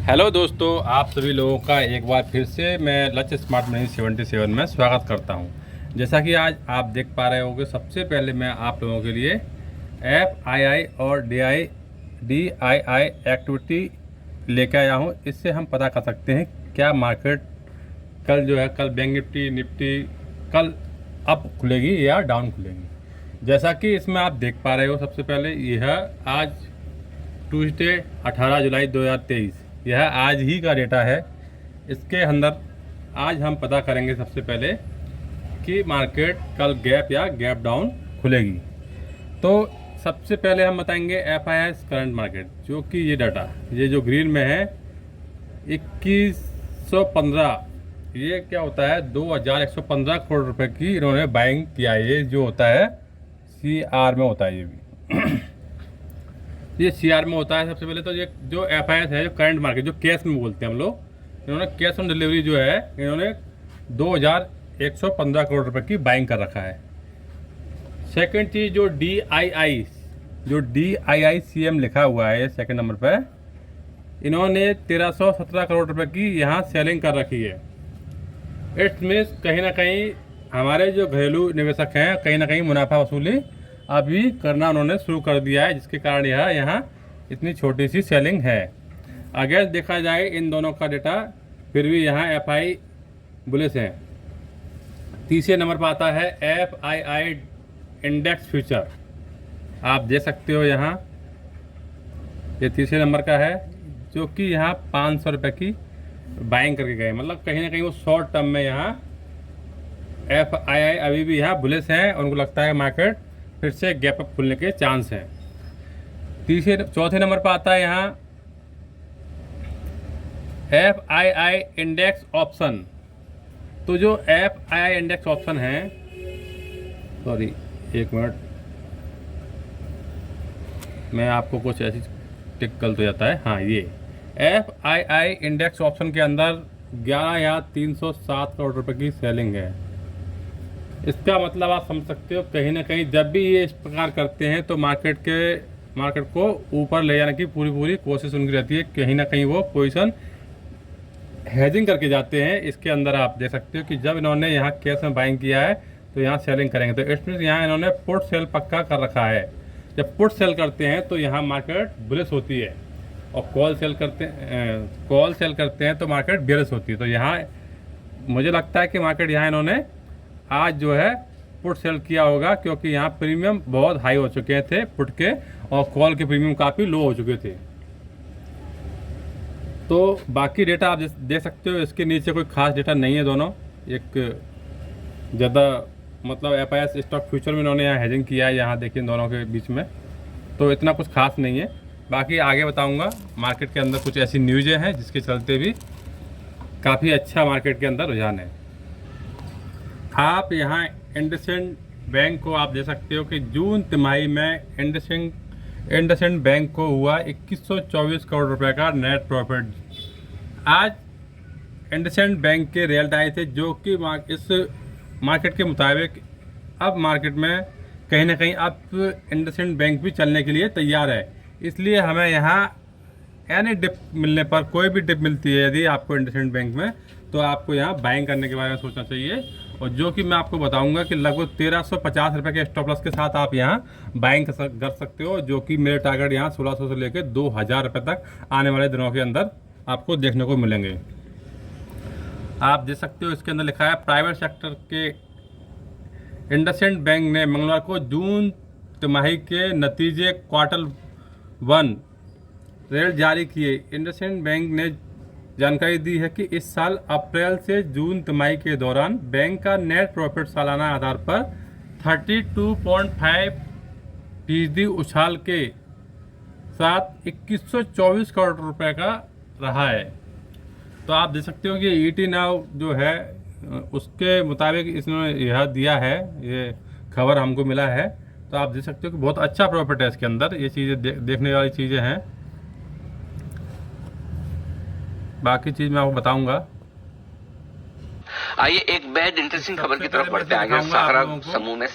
Hello दोस्तों, आप सभी लोगों का एक बार फिर से मैं लक्ष्य स्मार्ट मनी 77 में स्वागत करता हूं। जैसा कि आज आप देख पा रहे होंगे, सबसे पहले मैं आप लोगों के लिए FII और DII एक्टिविटी लेकर आया हूं। इससे हम पता कर सकते हैं क्या मार्केट कल जो है, कल बैंक निफ्टी कल अप खुलेगी या डाउन खुलेगी। जैसा कि इसमें आप देख पा रहे हो, सबसे पहले यह आज ट्यूसडे 18 जुलाई 2023 यह आज ही का डेटा है। इसके अंदर आज हम पता करेंगे सबसे पहले कि मार्केट कल गैप या गैप डाउन खुलेगी। तो सबसे पहले हम बताएंगे FII करंट मार्केट, जो कि ये डाटा ये जो ग्रीन में है 2115, ये क्या होता है 2115 करोड़ रुपए की इन्होंने बाइंग किया है। ये जो होता है CR में होता है, ये भी ये CR में होता है। सबसे पहले तो ये जो FII है, जो करंट मार्केट, जो कैश में बोलते हैं हम लोग, इन्होंने कैश ऑन डिलीवरी जो है इन्होंने 2115 करोड़ रुपए की बाइंग कर रखा है। सेकंड चीज़ जो DII CM लिखा हुआ है सेकंड नंबर पर, इन्होंने 1317 करोड़ रुपए की यहाँ सेलिंग कर रखी है। इट्स मीन्स कहीं ना कहीं हमारे जो घरेलू निवेशक हैं कहीं ना कहीं मुनाफा वसूली अभी करना उन्होंने शुरू कर दिया है, जिसके कारण यह यहाँ इतनी छोटी सी सेलिंग है। अगर देखा जाए इन दोनों का डेटा, फिर भी यहाँ FI बुलिश है। तीसरे नंबर पर आता है FII इंडेक्स फ्यूचर, आप देख सकते हो यहाँ ये तीसरे नंबर का है, जो कि यहाँ 500 रुपये की बाइंग करके गए। मतलब कहीं ना कहीं वो शॉर्ट टर्म में यहाँ FII अभी भी यहाँ बुलिश हैं, उनको लगता है मार्केट फिर से गैप अप खुलने के चांस हैं। चौथे नंबर पर आता है यहाँ FII इंडेक्स ऑप्शन। तो जो FII इंडेक्स ऑप्शन है, सॉरी एक मिनट, मैं आपको कुछ ऐसी टिक गलत हो जाता है। हाँ, ये FII इंडेक्स ऑप्शन के अंदर 11,307 करोड़ रुपए की सेलिंग है। इसका मतलब आप समझ सकते हो, कहीं ना कहीं जब भी ये इस प्रकार करते हैं तो मार्केट को ऊपर ले जाने की पूरी कोशिश उनकी रहती है। कहीं ना कहीं वो पोजीशन हेजिंग करके जाते हैं। इसके अंदर आप देख सकते हो कि जब इन्होंने यहाँ कैश में बाइंग किया है तो यहाँ सेलिंग करेंगे, तो इसमें यहाँ इन्होंने पुट सेल पक्का कर रखा है। जब पुट सेल करते हैं तो यहाँ मार्केट बुलिश होती है, और कॉल सेल करते हैं तो मार्केट बेरिश होती है। तो यहाँ मुझे लगता है कि मार्केट यहाँ इन्होंने आज जो है पुट सेल किया होगा, क्योंकि यहाँ प्रीमियम बहुत हाई हो चुके थे पुट के, और कॉल के प्रीमियम काफ़ी लो हो चुके थे। तो बाकी डेटा आप देख सकते हो, इसके नीचे कोई खास डेटा नहीं है। दोनों एक ज़्यादा मतलब FII स्टॉक फ्यूचर में इन्होंने यहाँ हेजिंग किया है, यहाँ देखिए दोनों के बीच में, तो इतना कुछ खास नहीं है। बाकी आगे बताऊँगा। मार्केट के अंदर कुछ ऐसी न्यूज़ें हैं जिसके चलते भी काफ़ी अच्छा मार्केट के अंदर रुझान है। आप यहाँ इंडसइंड बैंक को आप दे सकते हो कि जून तिमाही में इंडसइंड बैंक को हुआ 2124 करोड़ रुपए का नेट प्रॉफिट। आज इंडसइंड बैंक के रिजल्ट आए थे, जो कि इस मार्केट के मुताबिक अब मार्केट में कहीं ना कहीं अब इंडसइंड बैंक भी चलने के लिए तैयार है। इसलिए हमें यहाँ एनी डिप मिलने पर, कोई भी डिप मिलती है यदि आपको इंडसइंड बैंक में, तो आपको यहाँ बाइंग करने के बारे में सोचना चाहिए। और जो कि मैं आपको बताऊंगा कि लगभग 1350 रुपये के स्टॉप लॉस के साथ आप यहाँ बाइंग कर सकते हो, जो कि मेरे टारगेट यहाँ 1600 से लेकर 2000 रुपये तक आने वाले दिनों के अंदर आपको देखने को मिलेंगे। आप देख सकते हो इसके अंदर लिखा है प्राइवेट सेक्टर के इंडसइंड बैंक ने मंगलवार को जून तिमाही के नतीजे क्वार्टर 1 रिजल्ट जारी किए। इंडसइंड बैंक ने जानकारी दी है कि इस साल अप्रैल से जून तिमाही के दौरान बैंक का नेट प्रॉफिट सालाना आधार पर 32.5% उछाल के साथ 2124 करोड़ रुपए का रहा है। तो आप देख सकते हो कि ET नाउ जो है उसके मुताबिक इसने यह दिया है, ये खबर हमको मिला है। तो आप देख सकते हो कि बहुत अच्छा प्रॉफिट है इसके अंदर। ये चीज़ें देखने वाली चीज़ें हैं। बाकी चीज़ मैं आपको बताऊंगा। आइए एक बेहद इंटरेस्टिंग खबर की तरफ बढ़ते हैं आगे। सहारा समूह में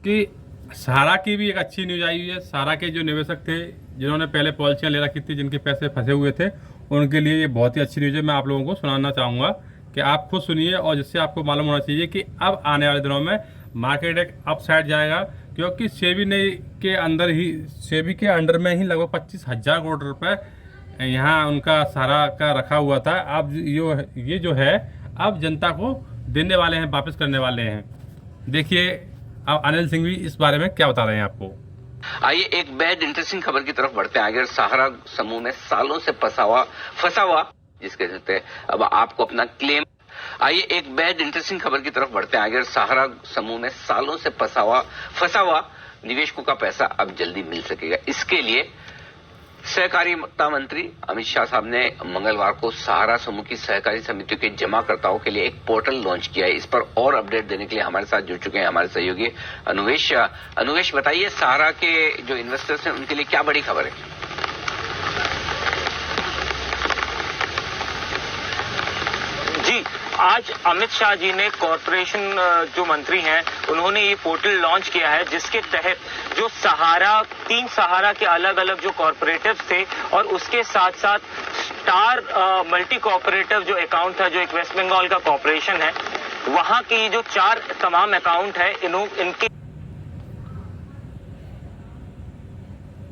कि सहारा की भी एक अच्छी न्यूज आई हुई है। सहारा के जो निवेशक थे, जिन्होंने पहले पॉलिसियां ले रखी थी, जिनके पैसे फंसे हुए थे, उनके लिए ये बहुत ही अच्छी न्यूज़ है। मैं आप लोगों को सुनाना चाहूँगा कि आप खुद सुनिए, और जिससे आपको मालूम होना चाहिए कि अब आने वाले दिनों में मार्केट एक अपसाइड जाएगा, क्योंकि सेबी ने के अंदर ही, सेबी के अंडर में ही लगभग 25,000 करोड़ रुपए यहाँ उनका सहारा का रखा हुआ था। अब ये जो है अब जनता को देने वाले हैं, वापस करने वाले हैं। देखिए अब अनिल सिंह भी इस बारे में क्या बता रहे हैं आपको। आइए एक बेहद इंटरेस्टिंग खबर की तरफ बढ़ते हैं। अगर सहारा समूह में सालों से फंसा हुआ जिसके चलते अब आपको अपना क्लेम। आइए एक बेहद इंटरेस्टिंग खबर की तरफ बढ़ते हैं। अगर सहारा समूह में सालों से फंसा हुआ निवेशकों का पैसा अब जल्दी मिल सकेगा। इसके लिए सहकारिता मंत्री अमित शाह साहब ने मंगलवार को सहारा समूह की सहकारी समितियों के जमाकर्ताओं के लिए एक पोर्टल लॉन्च किया है। इस पर और अपडेट देने के लिए हमारे साथ जुड़ चुके हैं हमारे सहयोगी अनुवेश बताइए, सहारा के जो इन्वेस्टर्स हैं उनके लिए क्या बड़ी खबर है? जी, आज अमित शाह जी ने कॉरपोरेशन जो मंत्री हैं उन्होंने ये पोर्टल लॉन्च किया है, जिसके तहत जो तीन सहारा के अलग अलग जो कॉरपोरेटिव थे और उसके साथ साथ स्टार मल्टी कॉपरेटिव जो अकाउंट था, जो एक वेस्ट बंगाल का कॉरपोरेशन है, वहां की जो 4 तमाम अकाउंट है इनके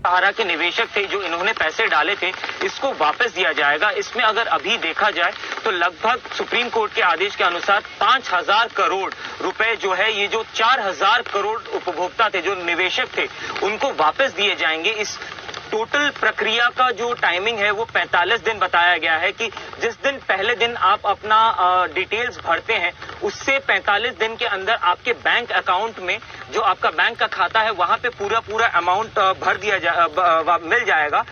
सहारा के निवेशक थे जो इन्होंने पैसे डाले थे, इसको वापस दिया जाएगा। इसमें अगर अभी देखा जाए तो लगभग सुप्रीम कोर्ट के आदेश के अनुसार 5,000 करोड़ रुपए जो है, ये जो 4,000 करोड़ उपभोक्ता थे, जो निवेशक थे, उनको वापस दिए जाएंगे। इस टोटल प्रक्रिया का जो टाइमिंग है वो 45 दिन बताया गया है कि जिस दिन पहले दिन आप अपना डिटेल्स भरते हैं उससे 45 दिन के अंदर आपके बैंक अकाउंट में जो आपका बैंक का खाता है वहां पे पूरा अमाउंट मिल जाएगा।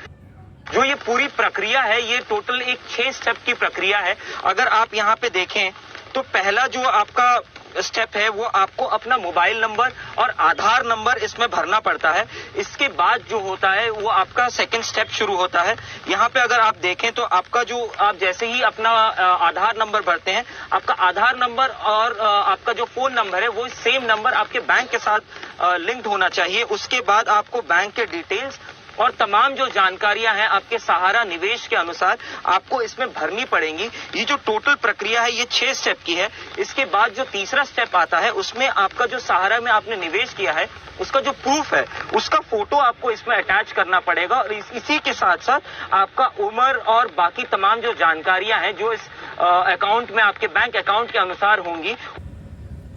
जो ये पूरी प्रक्रिया है ये टोटल एक 6 स्टेप की प्रक्रिया है। अगर आप यहाँ पे देखें तो पहला जो आपका स्टेप है वो आपको अपना मोबाइल नंबर और आधार नंबर इसमें भरना पड़ता है। इसके बाद जो होता है वो आपका सेकंड स्टेप शुरू होता है। यहाँ पे अगर आप देखें तो आपका जो आप जैसे ही अपना आधार नंबर भरते हैं, आपका आधार नंबर और आपका जो फोन नंबर है वो सेम नंबर आपके बैंक के साथ लिंक्ड होना चाहिए। उसके बाद आपको बैंक के डिटेल्स और तमाम जो जानकारियां हैं आपके सहारा निवेश के अनुसार आपको इसमें भरनी पड़ेंगी। ये जो टोटल प्रक्रिया है ये 6 स्टेप की है। इसके बाद जो तीसरा स्टेप आता है उसमें आपका जो सहारा में आपने निवेश किया है उसका जो प्रूफ है उसका फोटो आपको इसमें अटैच करना पड़ेगा, और इसी के साथ साथ आपका उम्र और बाकी तमाम जो जानकारियां हैं जो इस अकाउंट में आपके बैंक अकाउंट के अनुसार होंगी।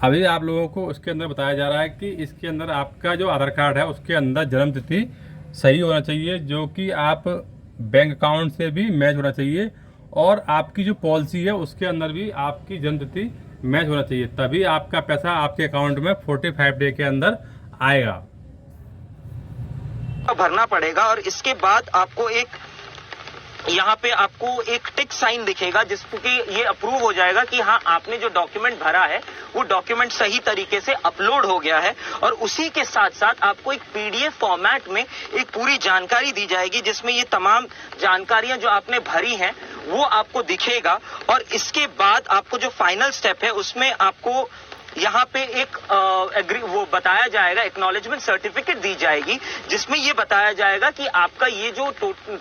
अभी आप लोगों को इसके अंदर बताया जा रहा है कि इसके अंदर आपका जो आधार कार्ड है उसके अंदर जन्म तिथि सही होना चाहिए, जो कि आप बैंक अकाउंट से भी मैच होना चाहिए, और आपकी जो पॉलिसी है उसके अंदर भी आपकी जन्म तिथि मैच होना चाहिए। तभी आपका पैसा आपके अकाउंट में 45 डे के अंदर आएगा, भरना पड़ेगा। और इसके बाद आपको यहाँ पे आपको एक टिक साइन दिखेगा जिसको कि ये अप्रूव हो जाएगा कि हाँ आपने जो डॉक्यूमेंट भरा है वो डॉक्यूमेंट सही तरीके से अपलोड हो गया है। और उसी के साथ साथ आपको एक पीडीएफ फॉर्मेट में एक पूरी जानकारी दी जाएगी जिसमें ये तमाम जानकारियां जो आपने भरी हैं वो आपको दिखेगा। और इसके बाद आपको जो फाइनल स्टेप है उसमें आपको यहाँ पे एक वो बताया जाएगा, एक्नॉलेजमेंट सर्टिफिकेट दी जाएगी जिसमें ये बताया जाएगा कि आपका ये जो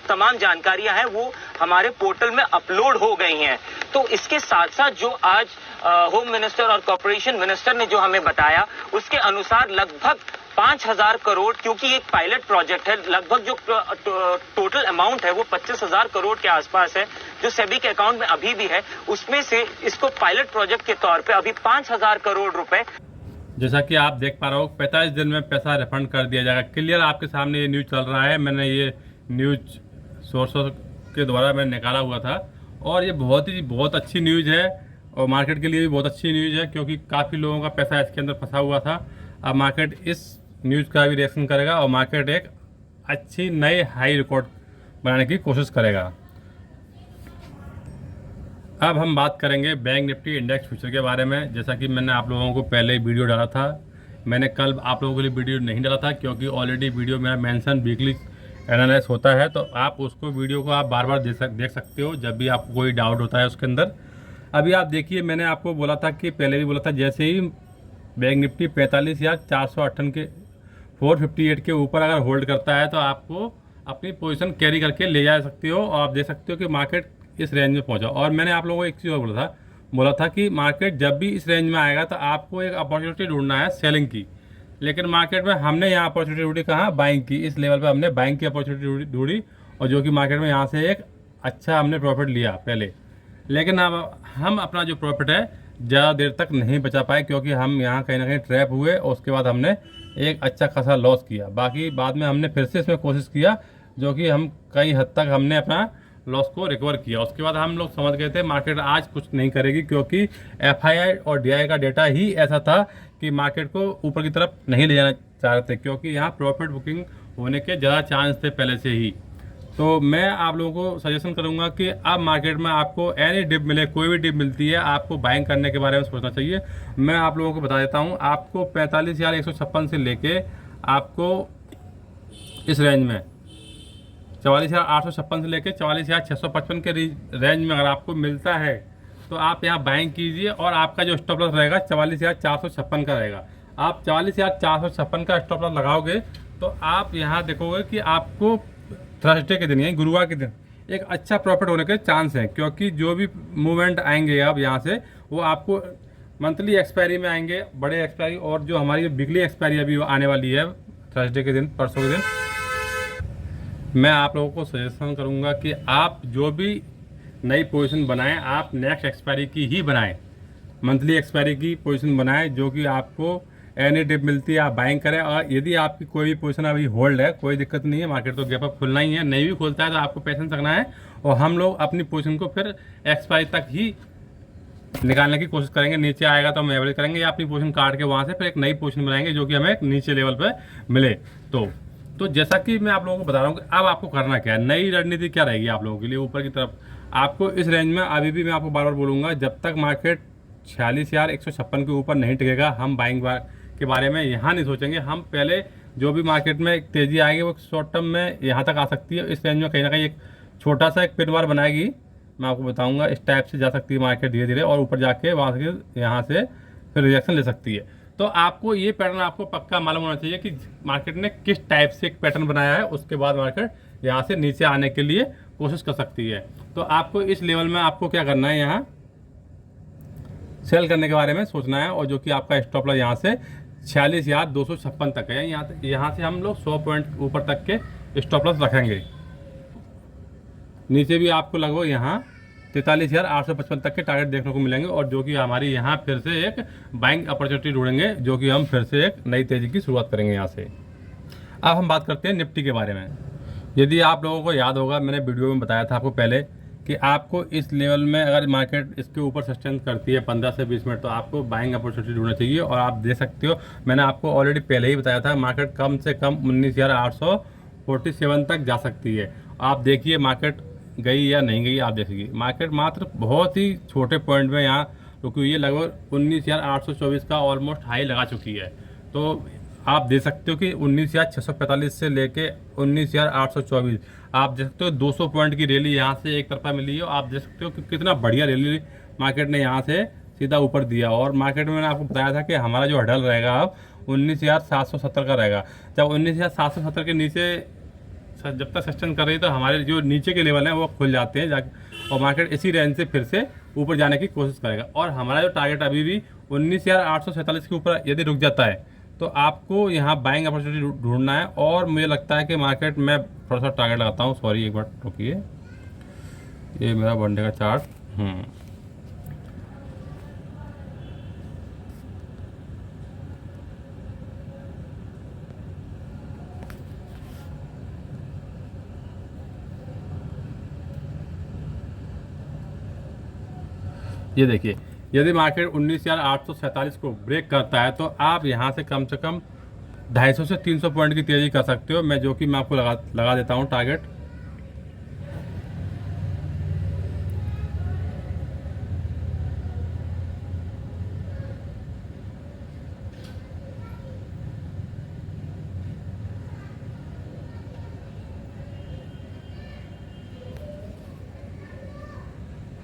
तमाम जानकारियां हैं वो हमारे पोर्टल में अपलोड हो गई हैं। तो इसके साथ साथ जो आज होम मिनिस्टर और कॉर्पोरेशन मिनिस्टर ने जो हमें बताया उसके अनुसार लगभग 5,000 करोड़, क्योंकि एक पायलट प्रोजेक्ट है, लगभग जो टोटल अमाउंट है वो 25,000 करोड़ के आसपास है जो सेबी के अकाउंट में अभी भी है। उसमें से इसको पायलट प्रोजेक्ट के तौर पे अभी 5,000 करोड़ रुपए, जैसा कि आप देख पा रहे हो, 45 दिन में पैसा रिफंड कर दिया जाएगा। क्लियर आपके सामने ये न्यूज़ चल रहा है, मैंने ये न्यूज़ सोर्सों के द्वारा मैंने निकाला हुआ था, और ये बहुत अच्छी न्यूज़ है और मार्केट के लिए भी बहुत अच्छी न्यूज़ है, क्योंकि काफ़ी लोगों का पैसा इसके अंदर फंसा हुआ था। अब मार्केट इस न्यूज़ का भी रिएक्शन करेगा और मार्केट एक अच्छी नई हाई रिकॉर्ड बनाने की कोशिश करेगा। अब हम बात करेंगे बैंक निफ्टी इंडेक्स फ्यूचर के बारे में। जैसा कि मैंने आप लोगों को पहले वीडियो डाला था, मैंने कल आप लोगों के लिए वीडियो नहीं डाला था क्योंकि ऑलरेडी वीडियो मेरा मेंशन वीकली एनालिसिस होता है, तो आप उसको वीडियो को आप बार बार देख सकते हो जब भी आपको कोई डाउट होता है उसके अंदर। अभी आप देखिए, मैंने आपको बोला था कि पहले भी बोला था, जैसे ही बैंक निफ्टी 45 या 458 के 458 के ऊपर अगर होल्ड करता है तो आपको अपनी पोजीशन कैरी करके ले जा सकते हो और आप देख सकते हो कि मार्केट इस रेंज में पहुंचा। और मैंने आप लोगों को एक चीज़ और बोला था कि मार्केट जब भी इस रेंज में आएगा तो आपको एक अपॉर्चुनिटी ढूंढना है सेलिंग की। लेकिन मार्केट में हमने यहाँ अपॉर्चुनिटी ढूंढी कहाँ, बाइंग की। इस लेवल पे हमने बाइंग की अपॉर्चुनिटी ढूंढी और जो कि मार्केट में यहाँ से एक अच्छा हमने प्रॉफिट लिया पहले। लेकिन अब हम अपना जो प्रॉफिट है ज़्यादा देर तक नहीं बचा पाए, क्योंकि हम यहाँ कहीं ना कहीं ट्रैप हुए और उसके बाद हमने एक अच्छा खासा लॉस किया। बाकी बाद में हमने फिर से इसमें कोशिश किया, जो कि हम कई हद तक हमने अपना लॉस को रिकवर किया। उसके बाद हम लोग समझ गए थे मार्केट आज कुछ नहीं करेगी, क्योंकि एफआईआई और डीआई का डेटा ही ऐसा था कि मार्केट को ऊपर की तरफ नहीं ले जाना चाह रहे थे, क्योंकि यहाँ प्रॉफिट बुकिंग होने के ज़्यादा चांस थे पहले से ही। तो मैं आप लोगों को सजेशन करूंगा कि अब मार्केट में आपको एनी डिप मिले, कोई भी डिप मिलती है, आपको बाइंग करने के बारे में सोचना चाहिए। मैं आप लोगों को बता देता हूं, आपको 45,156 से लेके आपको इस रेंज में 44,856 से लेके 44,655 के रेंज में अगर आपको मिलता है तो आप यहाँ बाइंग कीजिए और आपका जो स्टॉप लॉस रहेगा 44,456 का रहेगा। आप 44,456 का स्टॉप लॉस लगाओगे तो आप यहाँ देखोगे कि आपको थर्सडे के दिन यानी गुरुवार के दिन एक अच्छा प्रॉफिट होने के चांस है, क्योंकि जो भी मूवमेंट आएंगे अब यहाँ से वो आपको मंथली एक्सपायरी में आएंगे, बड़े एक्सपायरी, और जो हमारी वीकली एक्सपायरी अभी आने वाली है थर्सडे के दिन, परसों के दिन। मैं आप लोगों को सजेशन करूँगा कि आप जो भी नई पोजीशन बनाएं आप नेक्स्ट एक्सपायरी की ही बनाएं, मंथली एक्सपायरी की पोजीशन बनाएं, जो कि आपको एनी डिप मिलती है आप बाइंग करें। और यदि आपकी कोई भी पोजीशन अभी होल्ड है, कोई दिक्कत नहीं है, मार्केट तो गैप अप खुलना ही है, नहीं भी खुलता है तो आपको पेशेंस रखना है और हम लोग अपनी पोजीशन को फिर एक्सपायरी तक ही निकालने की कोशिश करेंगे। नीचे आएगा तो हम एवरेज करेंगे या अपनी पोजीशन काट के वहाँ से फिर एक नई पोजीशन बनाएंगे जो कि हमें एक नीचे लेवल पर मिले। तो जैसा कि मैं आप लोगों को बता रहा हूँ कि अब आपको करना क्या है, नई रणनीति क्या रहेगी आप लोगों के लिए ऊपर की तरफ। आपको इस रेंज में अभी भी मैं आपको बार बार बोलूँगा, जब तक मार्केट 46,156 के ऊपर नहीं टिकेगा हम बाइंग के बारे में यहाँ नहीं सोचेंगे। हम पहले जो भी मार्केट में तेज़ी आएगी वो शॉर्ट टर्म में यहाँ तक आ सकती है, इस रेंज में कहीं ना कहीं एक छोटा सा एक पिन बार बनाएगी, मैं आपको बताऊंगा। इस टाइप से जा सकती है मार्केट धीरे धीरे और ऊपर जाके वहाँ से यहाँ से फिर रिएक्शन ले सकती है। तो आपको ये पैटर्न आपको पक्का मालूम होना चाहिए कि मार्केट ने किस टाइप से एक पैटर्न बनाया है, उसके बाद मार्केट यहाँ से नीचे आने के लिए कोशिश कर सकती है। तो आपको इस लेवल में आपको क्या करना है, यहाँ सेल करने के बारे में सोचना है, और जो कि आपका स्टॉप लॉस यहाँ से 46,256 तक है। यहाँ से हम लोग 100 पॉइंट ऊपर तक के स्टॉप लॉस रखेंगे। नीचे भी आपको लगभग यहाँ 43,855 तक के टारगेट देखने को मिलेंगे, और जो कि हमारी यहाँ फिर से एक बाइंग अपॉर्चुनिटी ढूंढेंगे, जो कि हम फिर से एक नई तेज़ी की शुरुआत करेंगे यहाँ से। अब हम बात करते हैं निफ्टी के बारे में। यदि आप लोगों को याद होगा, मैंने वीडियो में बताया था आपको पहले कि आपको इस लेवल में अगर मार्केट इसके ऊपर सस्टेन करती है 15 से 20 मिनट तो आपको बाइंग अपॉर्चुनिटी ढूंढना चाहिए। और आप देख सकते हो, मैंने आपको ऑलरेडी पहले ही बताया था, मार्केट कम से कम 19,847 तक जा सकती है। आप देखिए मार्केट गई या नहीं गई, आप देखिए मार्केट मात्र बहुत ही छोटे पॉइंट में यहाँ रुकी हुई है, लगभग 19,824 का ऑलमोस्ट हाई लगा चुकी है। तो आप देख सकते हो कि 19,645 से लेके 19,824 आप देख सकते हो 200 पॉइंट की रैली यहाँ से एक तरफा मिली है। आप देख सकते हो कि कितना बढ़िया रैली मार्केट ने यहाँ से सीधा ऊपर दिया। और मार्केट में मैंने आपको बताया था कि हमारा जो हडल रहेगा अब 19,770 का रहेगा। जब 19,770 के नीचे जब तक सस्टेन कर रही है तो हमारे जो नीचे के लेवल हैं वो खुल जाते हैं जाके, और मार्केट इसी रेंज से फिर से ऊपर जाने की कोशिश करेगा। और हमारा जो टारगेट अभी भी 19,847 के ऊपर यदि रुक जाता है तो आपको यहाँ बाइंग अपॉर्चुनिटी ढूंढना है। और मुझे लगता है कि मार्केट में थोड़ा सा टारगेट लगाता हूँ, सॉरी एक बार रुकिए, ये मेरा वन डे का चार्ट। ये देखिए, यदि मार्केट 19,847 को ब्रेक करता है तो आप यहाँ से कम 250 से 300 पॉइंट की तेज़ी कर सकते हो। मैं जो कि मैं आपको लगा देता हूँ टारगेट।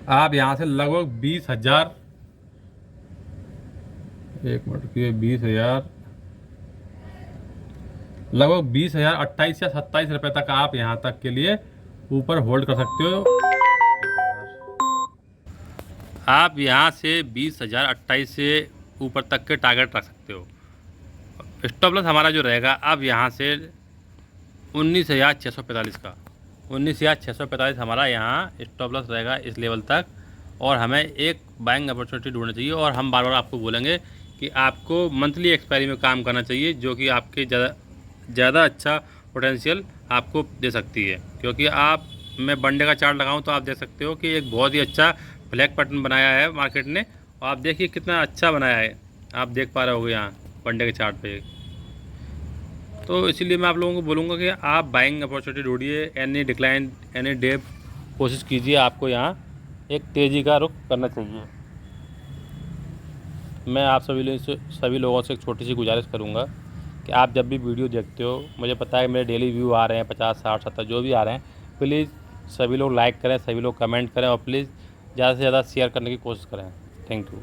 आप यहाँ से लगभग 20,000, एक मिनट की 20,000 लगभग 20,000 28 या 27 रुपये तक आप यहाँ तक के लिए ऊपर होल्ड कर सकते हो। आप यहाँ से 20,000 28 से ऊपर तक के टारगेट रख सकते हो। स्टॉप लॉस हमारा जो रहेगा अब यहाँ से 19,645 का 19,645 हमारा यहाँ स्टॉप लॉस रहेगा इस लेवल तक। और हमें एक बाइंग अपॉर्चुनिटी ढूंढनी चाहिए। और हम बार बार आपको बोलेंगे कि आपको मंथली एक्सपायरी में काम करना चाहिए, जो कि आपके ज़्यादा अच्छा पोटेंशियल आपको दे सकती है। क्योंकि आप मैं वनडे का चार्ट लगाऊं तो आप देख सकते हो कि एक बहुत ही अच्छा ब्लैक पैटर्न बनाया है मार्केट ने। और आप देखिए कितना अच्छा बनाया है, आप देख पा रहे होगे यहाँ वनडे के चार्ट पे। तो इसीलिए मैं आप लोगों को बोलूँगा कि आप बाइंग अपॉर्चुनिटी ढूंढिए, एनी डिक्लाइन एनी डे कोशिश कीजिए। आपको यहाँ एक तेज़ी का रुख करना चाहिए। मैं आप सभी लोगों से एक छोटी सी गुजारिश करूँगा कि आप जब भी वीडियो देखते हो, मुझे पता है मेरे डेली व्यू आ रहे हैं 50 60 70 जो भी आ रहे हैं, प्लीज़ सभी लोग लाइक करें, सभी लोग कमेंट करें और प्लीज़ ज़्यादा से ज़्यादा शेयर करने की कोशिश करें। Thank you.